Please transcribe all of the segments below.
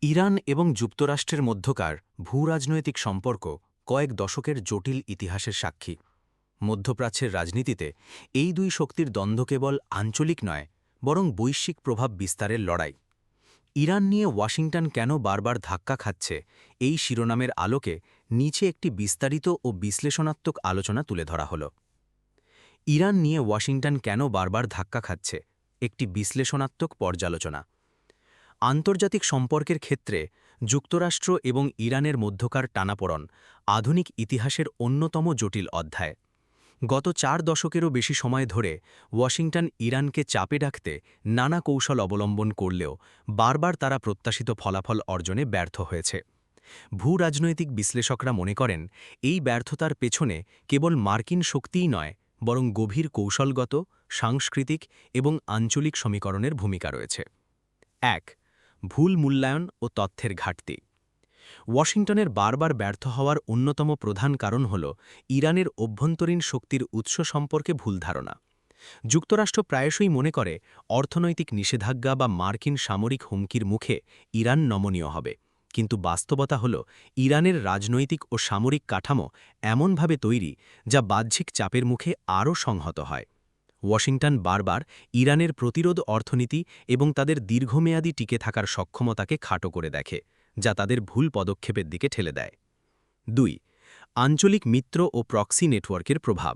Iran এবং যুক্তরাষ্ট্রের মধ্যকার ভূরাজনৈতিক সম্পর্ক কয়েক দশকের জটিল ইতিহাসের সাক্ষী। মধ্যপ্রাচ্যের রাজনীতিতে এই দুই শক্তির দ্বন্দ্ব কেবল আঞ্চলিক নয়, বরং বৈশ্বিক প্রভাব বিস্তারের লড়াই। ইরান নিয়ে ওয়াশিংটন কেন বারবার ধাক্কা খাচ্ছে, এই শিরোনামের আলোকে নিচে একটি বিস্তারিত ও বিশ্লেষণাত্মক আলোচনা তুলে ধরা হল। ইরান নিয়ে ওয়াশিংটন কেন বারবার ধাক্কা খাচ্ছে, একটি বিশ্লেষণাত্মক পর্যালোচনা। আন্তর্জাতিক সম্পর্কের ক্ষেত্রে যুক্তরাষ্ট্র এবং ইরানের মধ্যকার টানাপোড়েন আধুনিক ইতিহাসের অন্যতম জটিল অধ্যায়। গত 4 দশকেরও বেশি সময় ধরে ওয়াশিংটন ইরানকে চাপে রাখতে নানা কৌশল অবলম্বন করলেও বারবার তারা প্রত্যাশিত ফলাফল অর্জনে ব্যর্থ হয়েছে। ভূরাজনৈতিক বিশ্লেষকরা মনে করেন, এই ব্যর্থতার পেছনে কেবল মার্কিন শক্তিই নয়, বরং গভীর কৌশলগত, সাংস্কৃতিক এবং আঞ্চলিক সমীকরণের ভূমিকা রয়েছে। 1. ভুল মূল্যায়ন ও তথ্যের ঘাটতি। ওয়াশিংটনের বারবার ব্যর্থ হওয়ার অন্যতম প্রধান কারণ হল ইরানের অভ্যন্তরীণ শক্তির উৎস সম্পর্কে ভুল ধারণা। যুক্তরাষ্ট্র প্রায়শই মনে করে অর্থনৈতিক নিষেধাজ্ঞা বা মার্কিন সামরিক হুমকির মুখে ইরান নমনীয় হবে, কিন্তু বাস্তবতা হল ইরানের রাজনৈতিক ও সামরিক কাঠামো এমনভাবে তৈরি যা বাহ্যিক চাপের মুখে আরও সংহত হয়। ওয়াশিংটন বারবার ইরানের প্রতিরোধ অর্থনীতি এবং তাদের দীর্ঘমেয়াদী টিকে থাকার সক্ষমতাকে খাটো করে দেখে, যা তাদের ভুল পদক্ষেপের দিকে ঠেলে দেয়। 2. আঞ্চলিক মিত্র ও প্রক্সি নেটওয়ার্কের প্রভাব।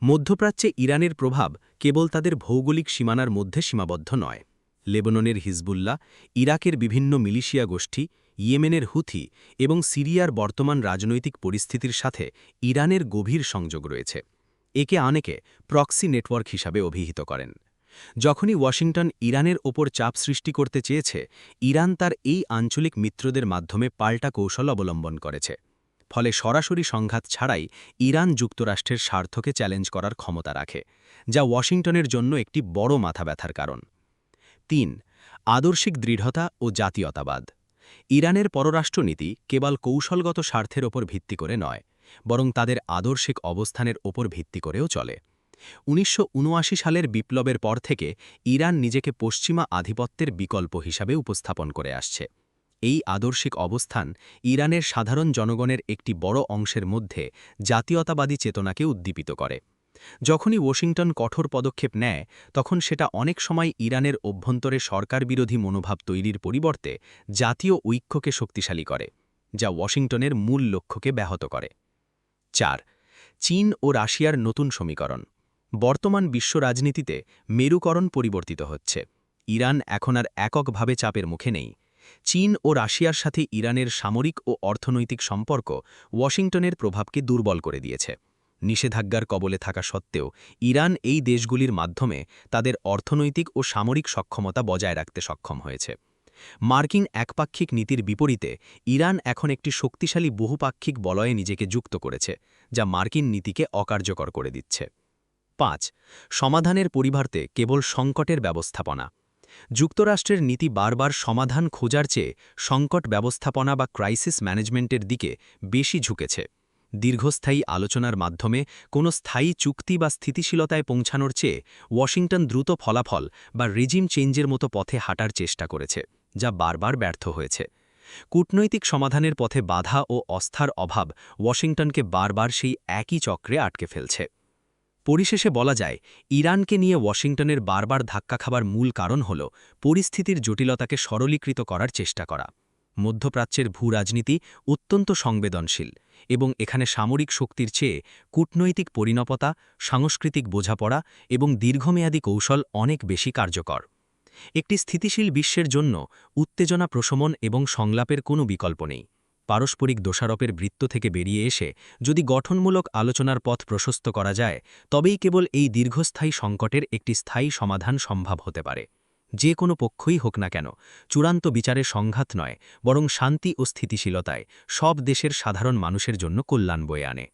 মধ্যপ্রাচ্যে ইরানের প্রভাব কেবল তাদের ভৌগোলিক সীমানার মধ্যে সীমাবদ্ধ নয়। লেবাননের হিজবুল্লাহ, ইরাকের বিভিন্ন মিলিশিয়া গোষ্ঠী, ইয়েমেনের হুথি এবং সিরিয়ার বর্তমান রাজনৈতিক পরিস্থিতির সাথে ইরানের গভীর সংযোগ রয়েছে। একে অনেকে প্রক্সি নেটওয়ার্ক হিসাবে অভিহিত করেন। যখনই ওয়াশিংটন ইরানের ওপর চাপ সৃষ্টি করতে চেয়েছে, ইরান তার এই আঞ্চলিক মিত্রদের মাধ্যমে পাল্টা কৌশল অবলম্বন করেছে। ফলে সরাসরি সংঘাত ছাড়াই ইরান যুক্তরাষ্ট্রের স্বার্থকে চ্যালেঞ্জ করার ক্ষমতা রাখে, যা ওয়াশিংটনের জন্য একটি বড় মাথাব্যথার কারণ। 3. আদর্শিক দৃঢ়তা ও জাতীয়তাবাদ। ইরানের পররাষ্ট্রনীতি কেবল কৌশলগত স্বার্থের ওপর ভিত্তি করে নয়, বরং তাদের আদর্শিক অবস্থানের ওপর ভিত্তি করেও চলে। 1979 সালের বিপ্লবের পর থেকে ইরান নিজেকে পশ্চিমা আধিপত্যের বিকল্প হিসাবে উপস্থাপন করে আসছে। এই আদর্শিক অবস্থান ইরানের সাধারণ জনগণের একটি বড় অংশের মধ্যে জাতীয়তাবাদী চেতনাকে উদ্দীপিত করে। যখনই ওয়াশিংটন কঠোর পদক্ষেপ নেয়, তখন সেটা অনেক সময় ইরানের অভ্যন্তরে সরকার বিরোধী মনোভাব তৈরির পরিবর্তে জাতীয় ঐক্যকে শক্তিশালী করে, যা ওয়াশিংটনের মূল লক্ষ্যকে ব্যাহত করে। 4. চীন ও রাশিয়ার নতুন সমীকরণ। বর্তমান বিশ্ব রাজনীতিতে মেরুকরণ পরিবর্তিত হচ্ছে। ইরান এখন আর এককভাবে চাপের মুখে নেই। চীন ও রাশিয়ার সাথে ইরানের সামরিক ও অর্থনৈতিক সম্পর্ক ওয়াশিংটনের প্রভাবকে দুর্বল করে দিয়েছে। নিষেধাজ্ঞার কবলে থাকা সত্ত্বেও ইরান এই দেশগুলির মাধ্যমে তাদের অর্থনৈতিক ও সামরিক সক্ষমতা বজায় রাখতে সক্ষম হয়েছে। মার্কিন একপাক্ষিক নীতির বিপরীতে ইরান এখন একটি শক্তিশালী বহুপাক্ষিক বলয়ে নিজেকে যুক্ত করেছে, যা মার্কিন নীতিকে অকার্যকর করে দিচ্ছে। 5. সমাধানের পরিবর্তে কেবল সংকটের ব্যবস্থাপনা। যুক্তরাষ্ট্রের নীতি বারবার সমাধান খোঁজার চেয়ে সংকট ব্যবস্থাপনা বা ক্রাইসিস ম্যানেজমেন্টের দিকে বেশি ঝুঁকেছে। দীর্ঘস্থায়ী আলোচনার মাধ্যমে কোনো স্থায়ী চুক্তি বা স্থিতিশীলতায় পৌঁছানোর চেয়ে ওয়াশিংটন দ্রুত ফলাফল বা রেজিম চেঞ্জের মতো পথে হাঁটার চেষ্টা করেছে, যা বারবার ব্যর্থ হয়েছে। কূটনৈতিক সমাধানের পথে বাধা ও অস্থার অভাব ওয়াশিংটনকে বারবার সেই একই চক্রে আটকে ফেলছে। পরিশেষে বলা যায়, ইরানকে নিয়ে ওয়াশিংটনের বারবার ধাক্কা খাবার মূল কারণ হল পরিস্থিতির জটিলতাকে সরলীকৃত করার চেষ্টা করা। মধ্যপ্রাচ্যের ভূরাজনীতি অত্যন্ত সংবেদনশীল এবং এখানে সামরিক শক্তির চেয়ে কূটনৈতিক পরিণপতা, সাংস্কৃতিক বোঝাপড়া এবং দীর্ঘমেয়াদী কৌশল অনেক বেশি কার্যকর। একটি স্থিতিশীল বিশ্বের জন্য উত্তেজনা প্রশমন এবং সংলাপের কোনো বিকল্প নেই। পারস্পরিক দোষারোপের বৃত্ত থেকে বেরিয়ে এসে যদি গঠনমূলক আলোচনার পথ প্রশস্ত করা যায়, তবেই কেবল এই দীর্ঘস্থায়ী সংকটের একটি স্থায়ী সমাধান সম্ভব হতে পারে। যে কোনো পক্ষই হোক না কেন, চূড়ান্ত বিচারে সংঘাত নয়, বরং শান্তি ও স্থিতিশীলতায় সব দেশের সাধারণ মানুষের জন্য কল্যাণ বয়ে আনে।